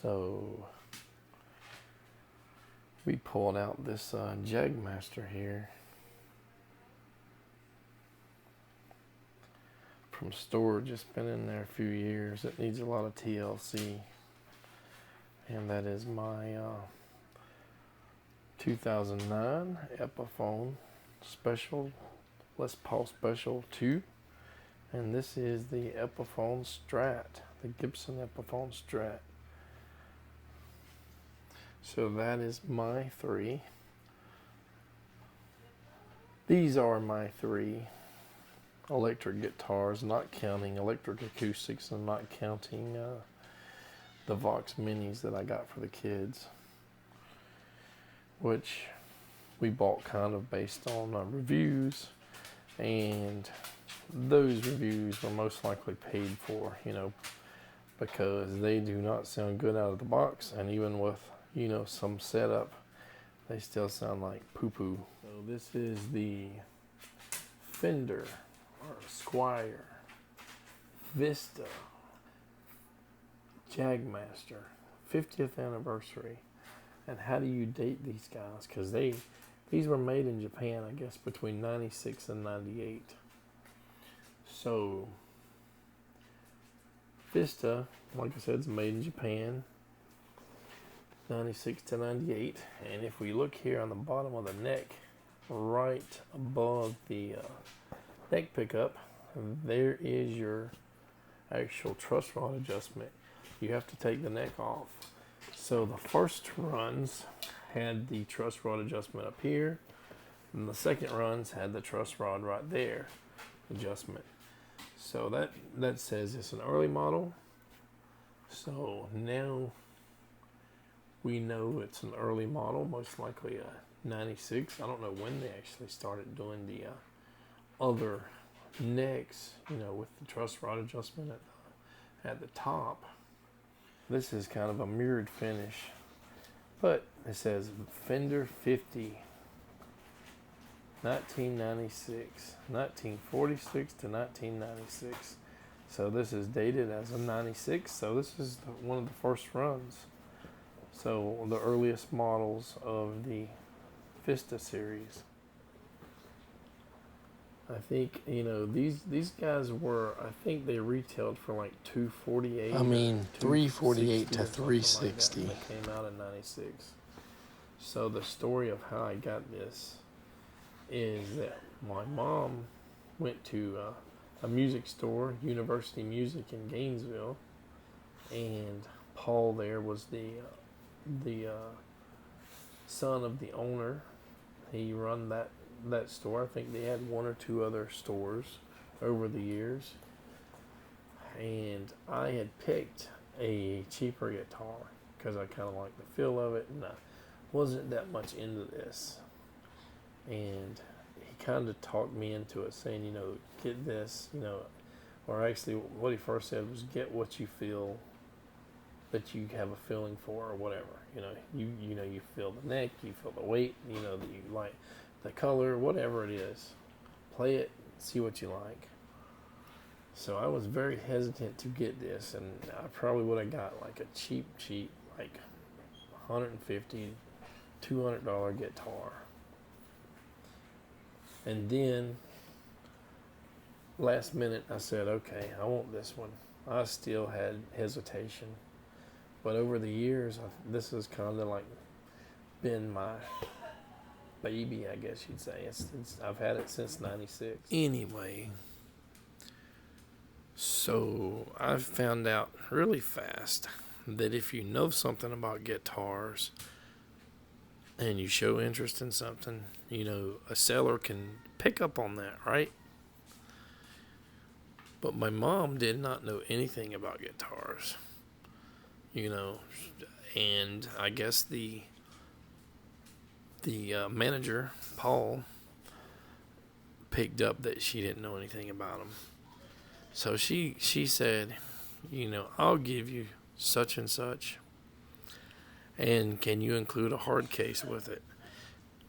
So we pulled out this jagmaster here from storage. It's been in there a few years. It needs a lot of TLC, and that is my 2009 Epiphone Special Les Paul Special 2, and this is the Epiphone Strat, the Gibson Epiphone Strat. So that is my three. These are my three electric guitars, not counting electric acoustics and not counting the Vox Minis that I got for the kids, which we bought kind of based on reviews, and those reviews were most likely paid for, because they do not sound good out of the box, and even with, some setup, they still sound like poo-poo. So this is the Fender or Squire Vista Jagmaster 50th anniversary. And how do you date these guys? Because these were made in Japan, I guess, between 96 and 98. So Vista, like I said, is made in Japan, 96 to 98. And if we look here on the bottom of the neck, right above the neck pickup, there is your actual truss rod adjustment. You have to take the neck off. So the first runs had the truss rod adjustment up here, and the second runs had the truss rod right there adjustment. So that says it's an early model. So now we know it's an early model, most likely a 96. I don't know when they actually started doing the other necks, with the truss rod adjustment at the top. This is kind of a mirrored finish, but it says Fender 50, 1996, 1946 to 1996. So this is dated as a 96. So this is one of the first runs. So the earliest models of the Vista series. I think, these guys were, I think they retailed for like $248. I mean, $348 to $360. Like they came out in 96. So the story of how I got this is that my mom went to a music store, University Music in Gainesville, and Paul there was the son of the owner. He run that store. I think they had one or two other stores over the years, and I had picked a cheaper guitar because I kind of liked the feel of it, and I wasn't that much into this. And he kind of talked me into it, saying, get this, or actually what he first said was get what you feel that you have a feeling for, or whatever. You feel the neck, you feel the weight, that you like the color, whatever it is. Play it, see what you like. So I was very hesitant to get this, and I probably would have got like a cheap, like $150, $200 guitar. And then last minute I said, okay, I want this one. I still had hesitation, but over the years, this has kind of like been my baby, I guess you'd say. I've had it since 96. Anyway, so I found out really fast that if you know something about guitars and you show interest in something, a seller can pick up on that, right? But my mom did not know anything about guitars, and I guess the manager, Paul, picked up that she didn't know anything about them. So she said, I'll give you such and such, and can you include a hard case with it?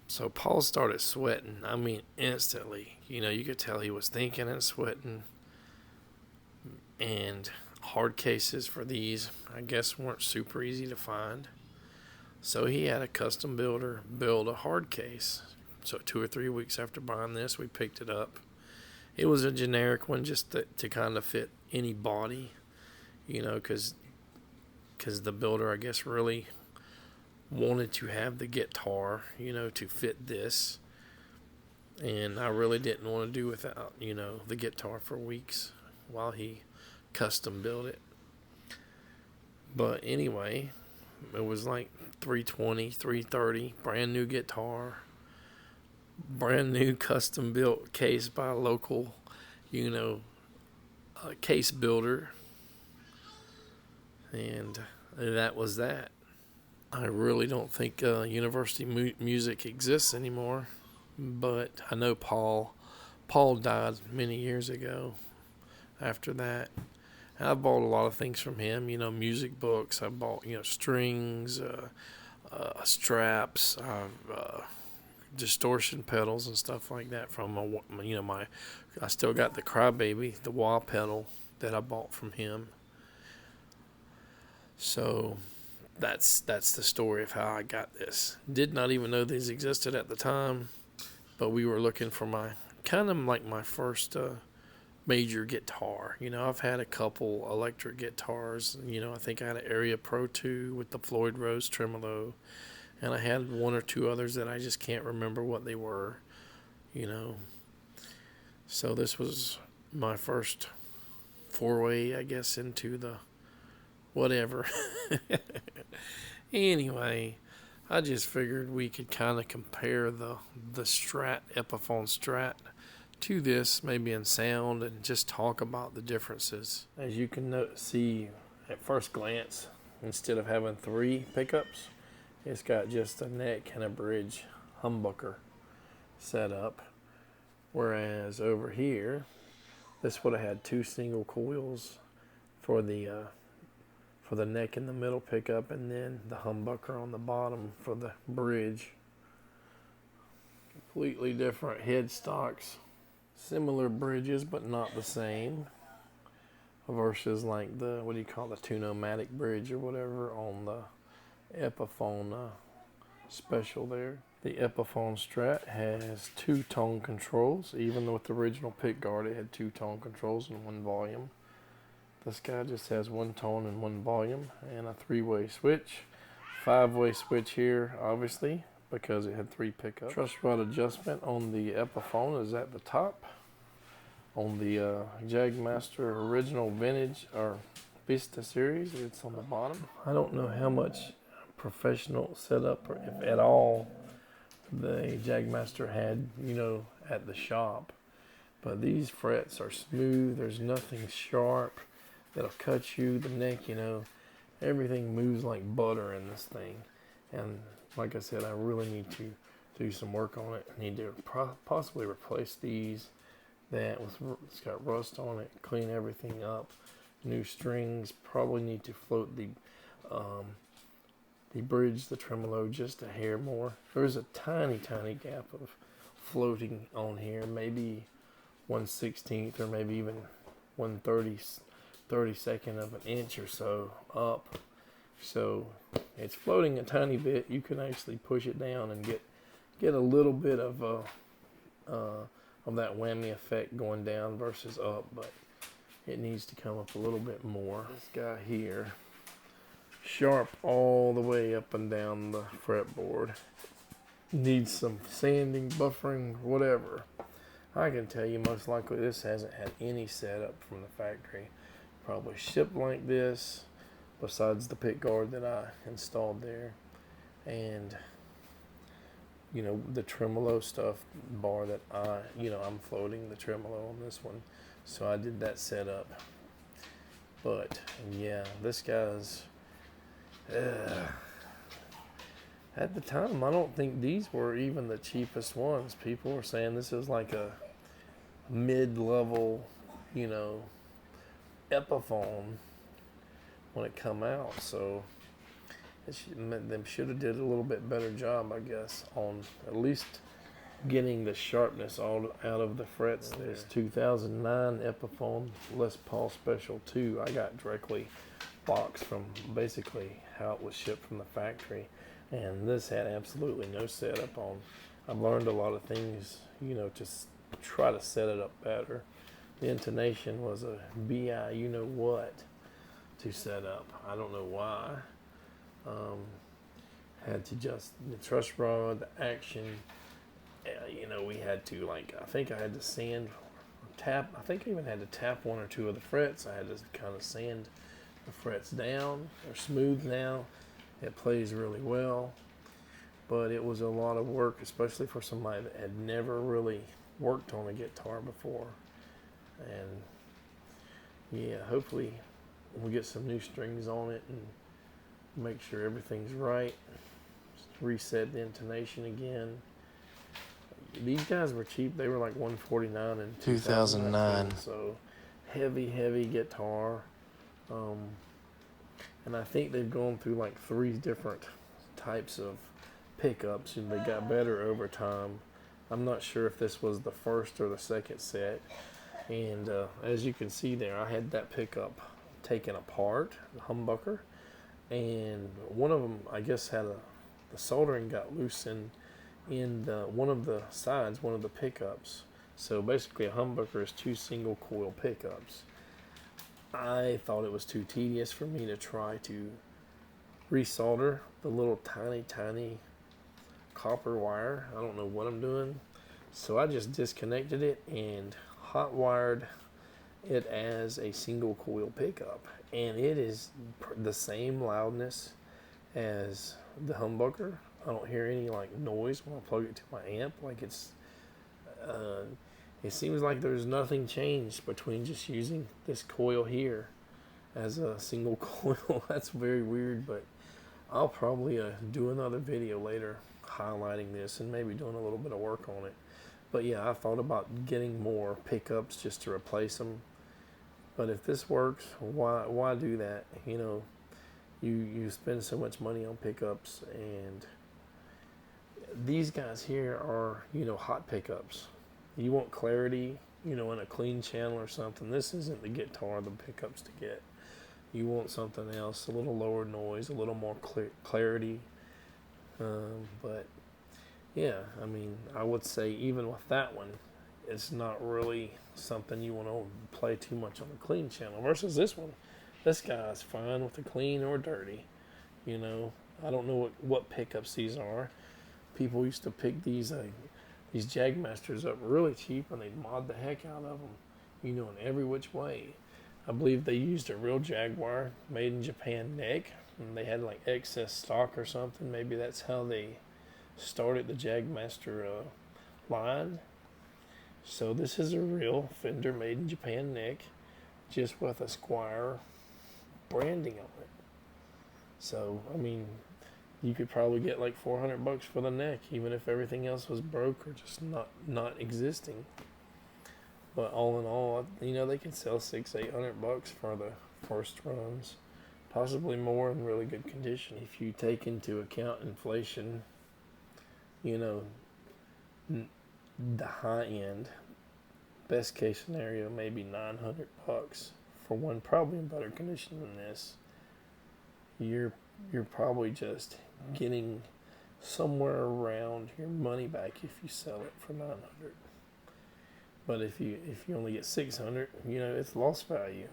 So Paul started sweating. I mean, instantly. You could tell he was thinking and sweating. And hard cases for these, I guess, weren't super easy to find. So he had a custom builder build a hard case. So 2 or 3 weeks after buying this, we picked it up. It was a generic one just to kind of fit any body, because the builder, I guess, really wanted to have the guitar, to fit this. And I really didn't want to do without, the guitar for weeks while he custom built it. But anyway, it was like $320, $330, brand new guitar, brand new custom built case by a local, case builder. And that was that. I really don't think university music exists anymore. But I know Paul died many years ago after that. And I bought a lot of things from him, music books. I bought, strings, straps, distortion pedals and stuff like that from, I still got the Crybaby, the wah pedal that I bought from him. So that's the story of how I got this. Did not even know these existed at the time. But we were looking for my first major guitar. I've had a couple electric guitars. I think I had an Area Pro 2 with the Floyd Rose tremolo. And I had 1 or 2 others that I just can't remember what they were. So this was my first foray, I guess, into the whatever. Anyway, I just figured we could kind of compare the Strat, Epiphone Strat, to this, maybe in sound, and just talk about the differences. As you can see at first glance, instead of having 3 pickups, it's got just a neck and a bridge humbucker set up. Whereas over here, this would have had 2 single coils for the neck in the middle pickup, and then the humbucker on the bottom for the bridge. Completely different headstocks, similar bridges but not the same, versus like the the Tunomatic bridge or whatever on the Epiphone special there. The Epiphone Strat has 2 tone controls. Even though with the original pickguard it had 2 tone controls and 1 volume. This guy just has 1 tone and 1 volume, and a 3-way switch. 5-way switch here, obviously, because it had 3 pickups. Truss rod adjustment on the Epiphone is at the top. On the Jagmaster original vintage or Vista series, it's on the bottom. I don't know how much professional setup, or if at all, the Jagmaster had, at the shop. But these frets are smooth. There's nothing sharp that'll cut you. The neck, everything moves like butter in this thing. And like I said, I really need to do some work on it. I need to possibly replace these. It's got rust on it. Clean everything up. New strings. Probably need to float the bridge, the tremolo, just a hair more. There's a tiny gap of floating on here. Maybe 1/16th or maybe even 1/32nd of an inch or so up. So it's floating a tiny bit. You can actually push it down and get a little bit of that whammy effect going down versus up, but it needs to come up a little bit more. This guy here, sharp all the way up and down the fretboard. Needs some sanding, buffering, whatever. I can tell you most likely this hasn't had any setup from the factory. Probably shipped like this, besides the pick guard that I installed there. And, the tremolo stuff bar that I'm floating the tremolo on this one. So I did that setup. But, yeah, this guy's... at the time, I don't think these were even the cheapest ones. People were saying this is like a mid-level, Epiphone when it come out. So them should have did a little bit better job, I guess, on at least getting the sharpness all out of the frets. There's 2009 Epiphone Les Paul Special 2. I got directly boxed from basically how it was shipped from the factory, and this had absolutely no setup on. I've learned a lot of things, you know, to try to set it up better. The intonation was a BI, you know what, to set up. I don't know why. Had to just the truss rod, the action. You know, we had to, like, I think I had to sand, tap. I think I even had to tap one or two of the frets. I had to kind of sand the frets down. They're smooth now. It plays really well, but it was a lot of work, especially for somebody that had never really worked on a guitar before. And yeah, hopefully we'll get some new strings on it and make sure everything's right. Just reset the intonation again. These guys were cheap. They were like $149 in 2009. So heavy guitar. And I think they've gone through like 3 different types of pickups, and they got better over time. I'm not sure if this was the first or the second set. And as you can see there, I had that pickup taken apart, the humbucker, and one of them, I guess, had the soldering got loose in one of the sides, one of the pickups. So basically a humbucker is 2 single coil pickups. I thought it was too tedious for me to try to resolder the little tiny copper wire. I don't know what I'm doing. So I just disconnected it and hot wired it as a single coil pickup. And it is the same loudness as the humbucker. I don't hear any like noise when I plug it to my amp. Like it seems like there's nothing changed between just using this coil here as a single coil. That's very weird, but I'll probably do another video later highlighting this and maybe doing a little bit of work on it. But yeah, I thought about getting more pickups just to replace them. But if this works, why do that? You know, you spend so much money on pickups, and these guys here are, you know, hot pickups. You want clarity, you know, in a clean channel or something. This isn't the guitar, the pickups to get. You want something else, a little lower noise, a little more clarity. But yeah, I mean, I would say even with that one, it's not really something you want to play too much on a clean channel. Versus this one, this guy's fine with the clean or dirty. You know, I don't know what pickups these are. People used to pick these jagmasters up really cheap, and they'd mod the heck out of them, you know, in every which way. I believe they used a real Jaguar made in Japan neck, and they had like excess stock or something. Maybe that's how they started the Jagmaster line. So this is a real Fender made in Japan neck, just with a Squire branding on it. So I mean, you could probably get like $400 for the neck, even if everything else was broke or just not existing. But all in all, you know, they can sell $600-800 for the first runs, possibly more in really good condition. If you take into account inflation, you know, the high end, best case scenario, maybe $900 for one, probably in better condition than this. You're probably just getting somewhere around your money back if you sell it for $900. But if you only get $600, you know, it's lost value.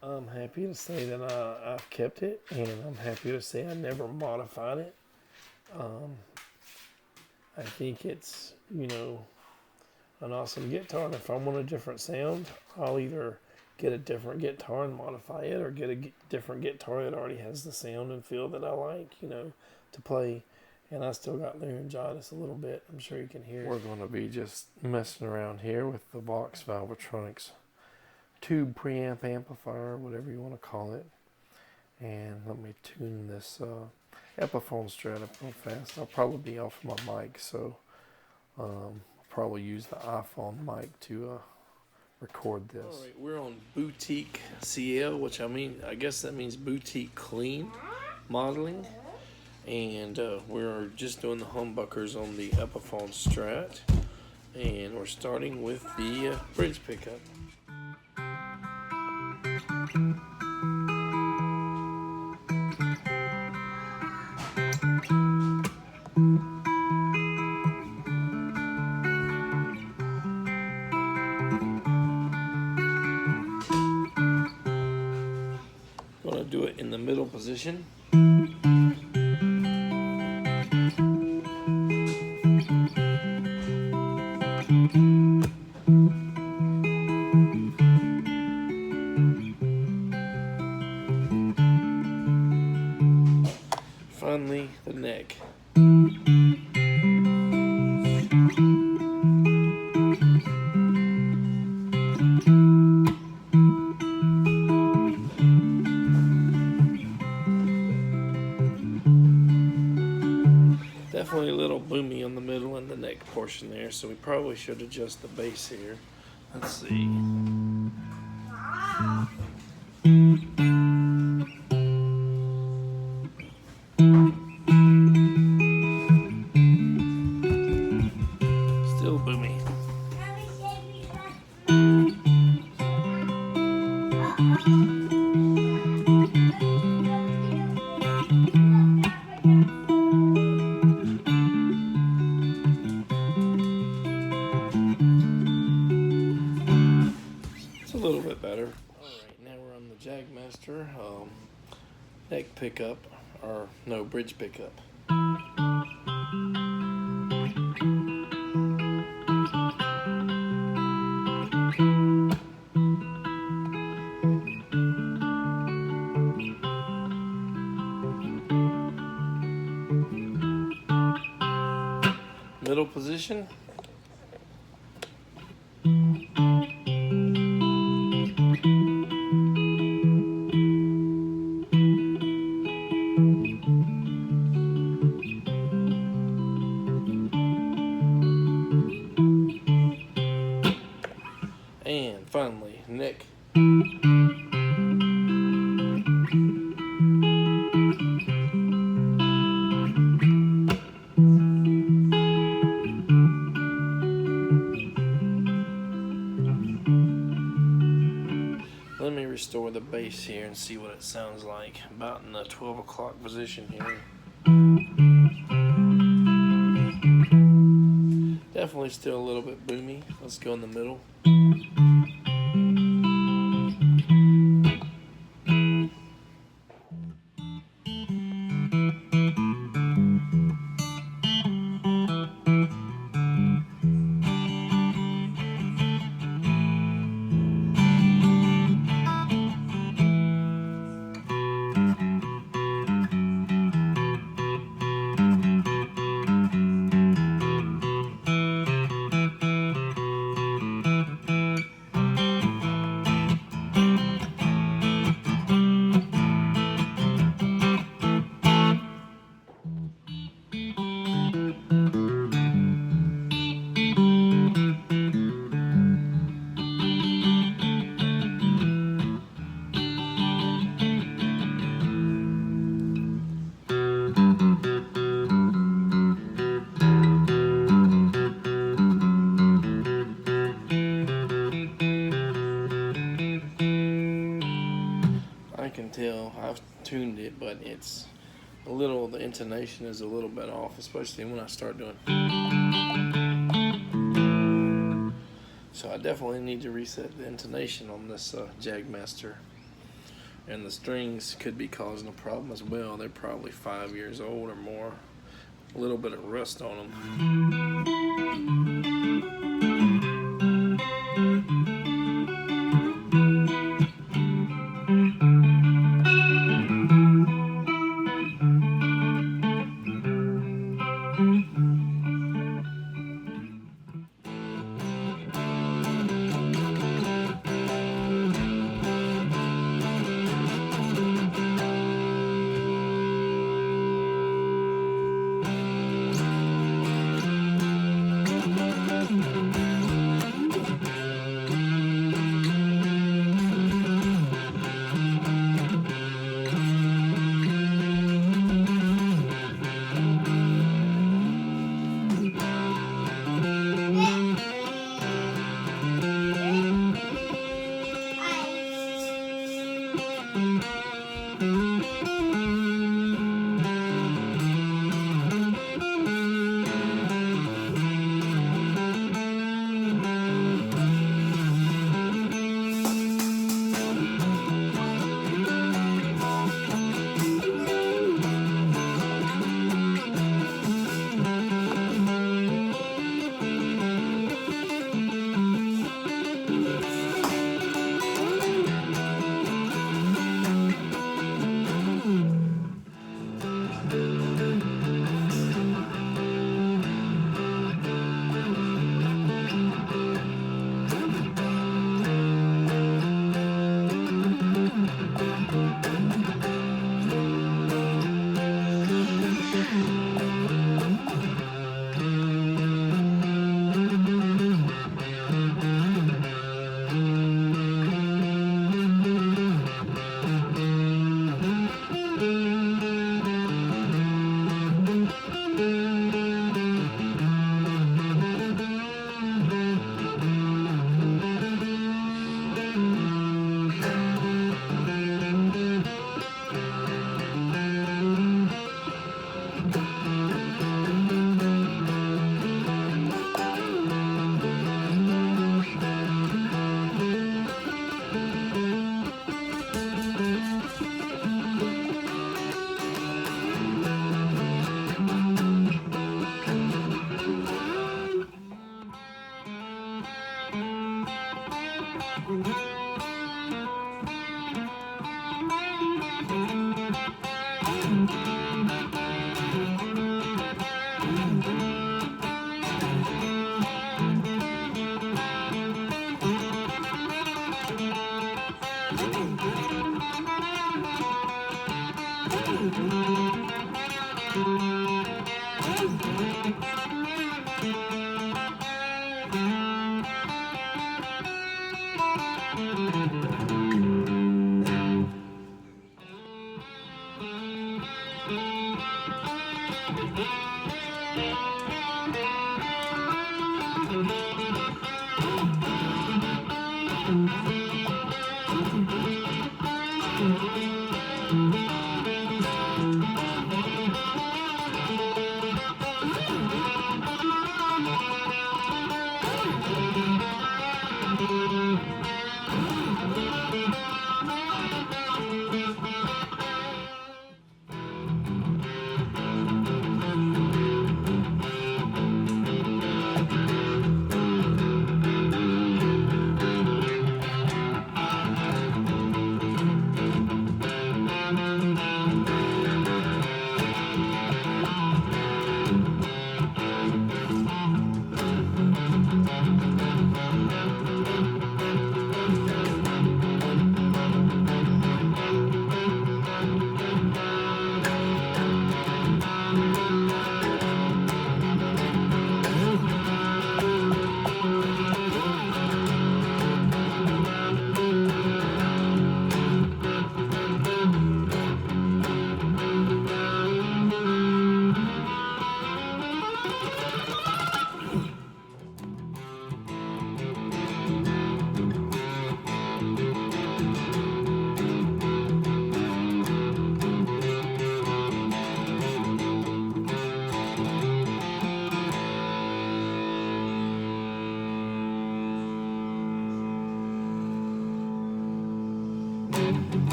I'm happy to say that I've kept it, and I'm happy to say I never modified it. I think it's, you know, an awesome guitar, and if I want a different sound, I'll either get a different guitar and modify it, or get a different guitar that already has the sound and feel that I like, you know, to play. And I still got laryngitis a little bit. I'm sure you can hear it. We're going to be just messing around here with the Vox Valvetronics tube preamp amplifier, whatever you want to call it. And let me tune this Epiphone strat up real fast. I'll probably be off my mic, so I'll probably use the iPhone mic to record this. All right, we're on Boutique CL, which I guess that means boutique clean modeling. And we're just doing the humbuckers on the epiphone strat, and we're starting with the bridge pickup. Going to do it in the middle position. Finally, the neck. Definitely a little boomy on the middle and the neck portion there, so we probably should adjust the bass here. Let's see. Still boomy. It's a little bit better. Alright, now we're on the Jagmaster neck pickup, or no, bridge pickup. Middle position. And finally, neck. Let me restore the bass here and see what it sounds like. About in the 12 o'clock position here. Definitely still a little bit boomy. Let's go in the middle. I can tell I've tuned it, but it's a little, the intonation is a little bit off, especially when I start doing. So I definitely need to reset the intonation on this Jagmaster. And the strings could be causing a problem as well. They're probably 5 years old or more. A little bit of rust on them.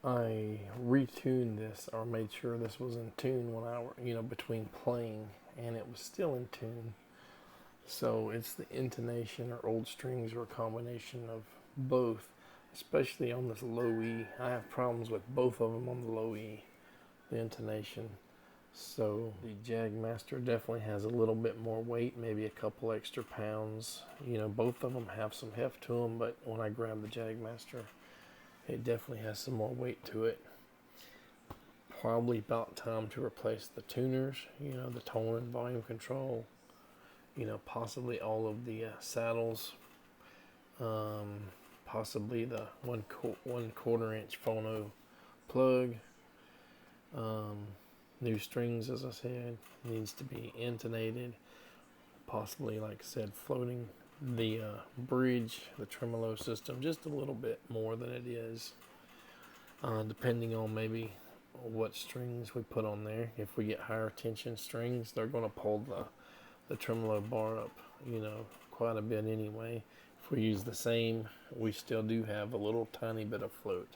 I retuned this, or made sure this was in tune when between playing, and it was still in tune. So it's the intonation or old strings or a combination of both, especially on this low E. I have problems with both of them on the low E, the intonation. So the Jagmaster definitely has a little bit more weight, maybe a couple extra pounds. Both of them have some heft to them, but when I grab the Jagmaster, it definitely has some more weight to it. Probably about time to replace the tuners, the tone and volume control, possibly all of the saddles, possibly the 1/4 inch phono plug. New strings, as I said, needs to be intonated, possibly, like I said, floating the bridge, the tremolo system, just a little bit more than it is, depending on maybe what strings we put on there. If we get higher tension strings, they're going to pull the tremolo bar up, quite a bit anyway. If we use the same, we still do have a little tiny bit of float.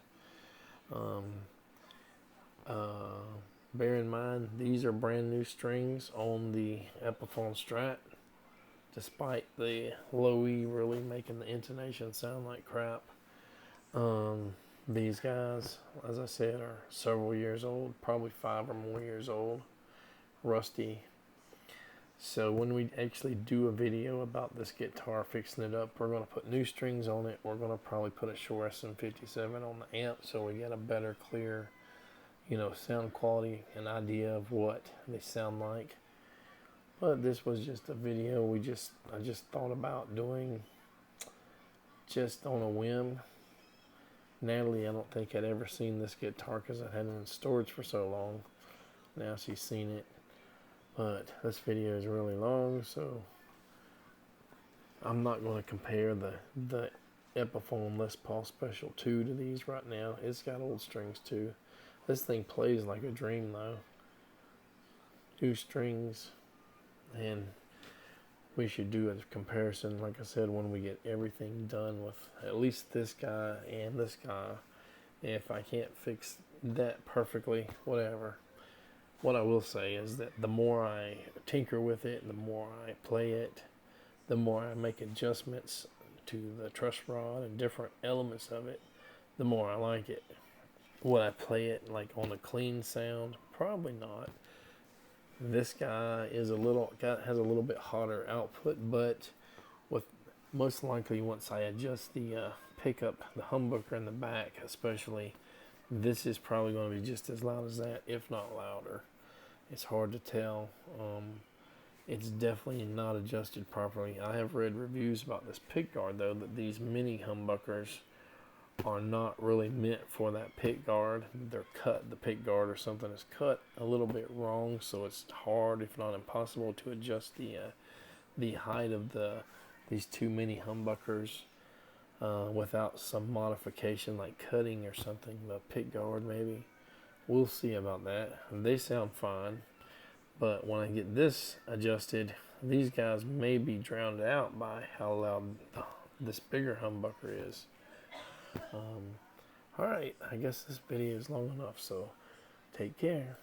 Bear in mind, these are brand new strings on the Epiphone Strat, despite the low E really making the intonation sound like crap. These guys, as I said, are several years old, probably 5 or more years old, rusty. So when we actually do a video about this guitar, fixing it up, we're going to put new strings on it. We're going to probably put a Shure SM57 on the amp so we get a better, clear, sound quality, an idea of what they sound like. But this was just a video I just thought about doing just on a whim. Natalie, I don't think had ever seen this guitar because I had it in storage for so long. Now she's seen it. But this video is really long, so I'm not going to compare the Epiphone Les Paul Special 2 to these right now. It's got old strings too. This thing plays like a dream though. 2 strings, and we should do a comparison, like I said, when we get everything done with at least this guy and this guy. If I can't fix that perfectly, whatever. What I will say is that the more I tinker with it, the more I play it, the more I make adjustments to the truss rod and different elements of it, the more I like it. Would I play it like on a clean sound? Probably not. This guy has a little bit hotter output, but with most likely once I adjust the pickup, the humbucker in the back especially, this is probably going to be just as loud as that, if not louder. It's hard to tell. It's definitely not adjusted properly. I have read reviews about this pick guard though, that these mini humbuckers are not really meant for that pick guard. They're cut, the pick guard or something is cut a little bit wrong, so it's hard, if not impossible, to adjust the height of these two mini humbuckers without some modification like cutting or something. The pick guard maybe. We'll see about that. They sound fine, but when I get this adjusted, these guys may be drowned out by how loud this bigger humbucker is. Alright, I guess this video is long enough, so take care.